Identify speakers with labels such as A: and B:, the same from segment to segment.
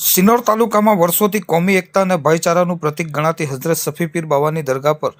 A: સિનોર તાલુકામાં વર્ષોથી કોમી એકતા અને ભાઈચારાનું પ્રતીક ગણાતી હઝરત સફી પીર બાવાની દરગાહ પર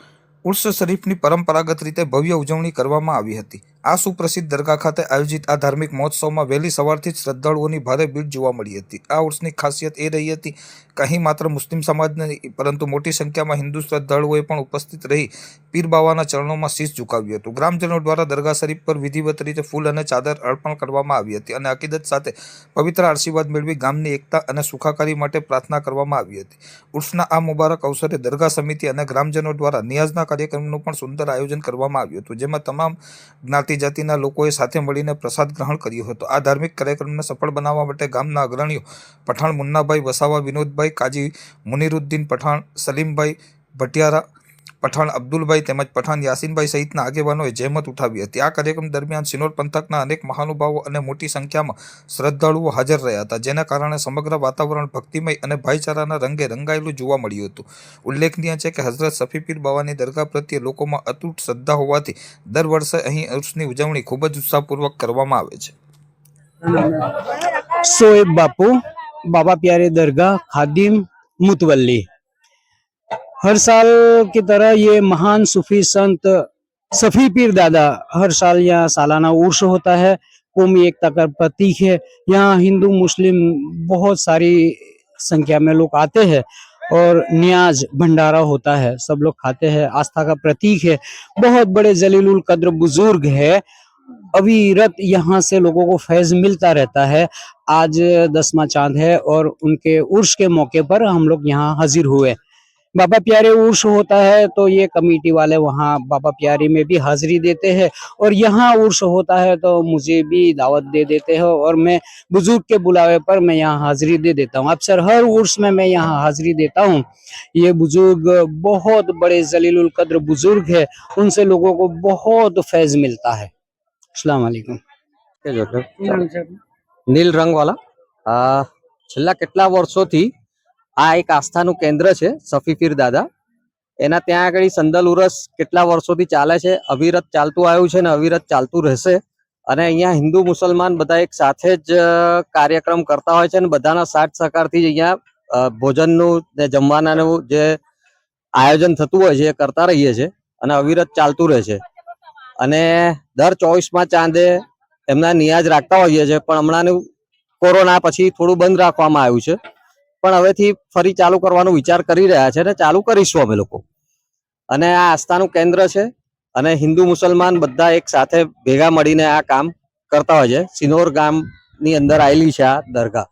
A: ઉર્સ શરીફની પરંપરાગત રીતે ભવ્ય ઉજવણી કરવામાં આવી હતી। આ સુપ્રસિદ્ધ દરગાહ ખાતે આયોજિત આ ધાર્મિક મહોત્સવમાં વહેલી સવારથી જ શ્રદ્ધાળુઓની ભારે ભીડ જોવા મળી હતી। આ ઉર્સની ખાસિયત એ રહી હતી કે અહીં માત્ર મુસ્લિમ સમાજ નહીં પરંતુ મોટી સંખ્યામાં હિન્દુ શ્રદ્ધાળુઓએ પણ ઉપસ્થિત રહી પીર બાવાના ચરણોમાં શીશ ઝુકાવ્યું હતું। ગ્રામજનો દ્વારા દરગાહ શરીફ પર વિધિવત રીતે ફૂલ અને ચાદર અર્પણ કરવામાં આવી હતી અને અકીદત સાથે પવિત્ર આશીર્વાદ મેળવી ગામની એકતા અને સુખાકારી માટે પ્રાર્થના કરવામાં આવી હતી। ઉર્સના આ મુબારક અવસરે દરગાહ સમિતિ અને ગ્રામજનો દ્વારા નિયાઝના કાર્યક્રમનું પણ સુંદર આયોજન કરવામાં આવ્યું હતું, જેમાં તમામ જ્ઞાતિ જાતિના લોકોએ સાથે મળીને પ્રસાદ ગ્રહણ કર્યો હતો। આ ધાર્મિક કાર્યક્રમને સફળ બનાવવા માટે ગામના અગ્રણીઓ પઠાણ મુન્નાભાઈ વસાવા, વિનોદભાઈ કાજી, મુનિરુદ્દીન પઠાણ, સલીમભાઈ ભટિયારા, પઠાણ અબ્દુલભાઈ તેમજ પઠાણ યાસીનભાઈ સહિતના આગેવાનોએ જહેમત ઉઠાવી હતી। આ કાર્યક્રમ દરમિયાન સિનોર પંથકના અનેક મહાનુભાવો અને મોટી સંખ્યામાં શ્રદ્ધાળુઓ હાજર રહ્યા હતા, જેના કારણે સમગ્ર વાતાવરણ ભક્તિમય અને ભાઈચારાના રંગે રંગાયેલું જોવા મળ્યું હતું। ઉલ્લેખનીય છે કે હઝરત સફી પીર બાવાની દરગાહ પ્રત્યે લોકોમાં અતૂટ શ્રદ્ધા હોવાથી દર વર્ષે અહીં ઉર્સની ઉજવણી ખૂબ જ ઉત્સાહપૂર્વક કરવામાં આવે છે।
B: शोएब बापू, बाबा प्यारे दरगाह, खादिम, मुतवल्ली। हर साल की तरह ये महान सूफी संत सफ़ी पीर दादा हर साल यहाँ सालाना उर्स होता है। कौमी एकता का प्रतीक है। यहाँ हिंदू मुस्लिम बहुत सारी संख्या में लोग आते हैं और नियाज भंडारा होता है, सब लोग खाते हैं। आस्था का प्रतीक है। बहुत बड़े जलीलुल कद्र बुजुर्ग है, अविरत यहाँ से लोगों को फैज मिलता रहता है। आज 10वां चांद है और उनके उर्स के मौके पर हम लोग यहाँ हाजिर हुए। बाबा प्यारे उर्स होता है तो ये कमेटी वाले वहाँ बाबा प्यारे में भी हाजिरी देते हैं और यहाँ उर्स होता है तो मुझे भी दावत दे देते हैं और मैं बुजुर्ग के बुलावे पर मैं यहाँ हाजिरी दे देता हूँ। अक्सर हर उर्स में मैं यहाँ हाजिरी देता हूँ। ये बुजुर्ग बहुत बड़े जलीलुल कद्र बुजुर्ग है, उनसे लोगों को बहुत फैज मिलता है। अस्सलाम वालेकुम।
C: નીલ રંગવાલા છેલ્લા કેટલા વર્ષોથી આ એક આસ્થાનું કેન્દ્ર છે સફી પીર દાદા। એના ત્યાં આગળ સંદલ ઉરસ કેટલા વર્ષોથી ચાલે છે, અવિરત ચાલતું આવ્યું છે ને અવિરત ચાલતું રહેશે। અને અહીંયા હિન્દુ મુસલમાન બધા એક સાથે જ કાર્યક્રમ કરતા હોય છે અને બધાના સાથ સહકારથી જ અહીંયા ભોજનનું ને જમવાનાનું જે આયોજન થતું હોય છે એ કરતા રહીએ છીએ અને અવિરત ચાલતું રહે છે। અને દર 24મા ચાંદે એમના નિયાજ રાખતા હોઈએ છે, પણ હમણાં કોરોના પછી થોડું બંધ રાખવામાં આવ્યું છે, પણ હવેથી ફરી ચાલુ કરવાનો વિચાર કરી રહ્યા છે અને ચાલુ કરીશું અમે લોકો। અને આ આસ્થાનું કેન્દ્ર છે અને હિન્દુ મુસલમાન બધા એક સાથે ભેગા મળીને આ કામ કરતા હોય છે। સિનોર ગામની અંદર આવેલી છે આ દરગાહ।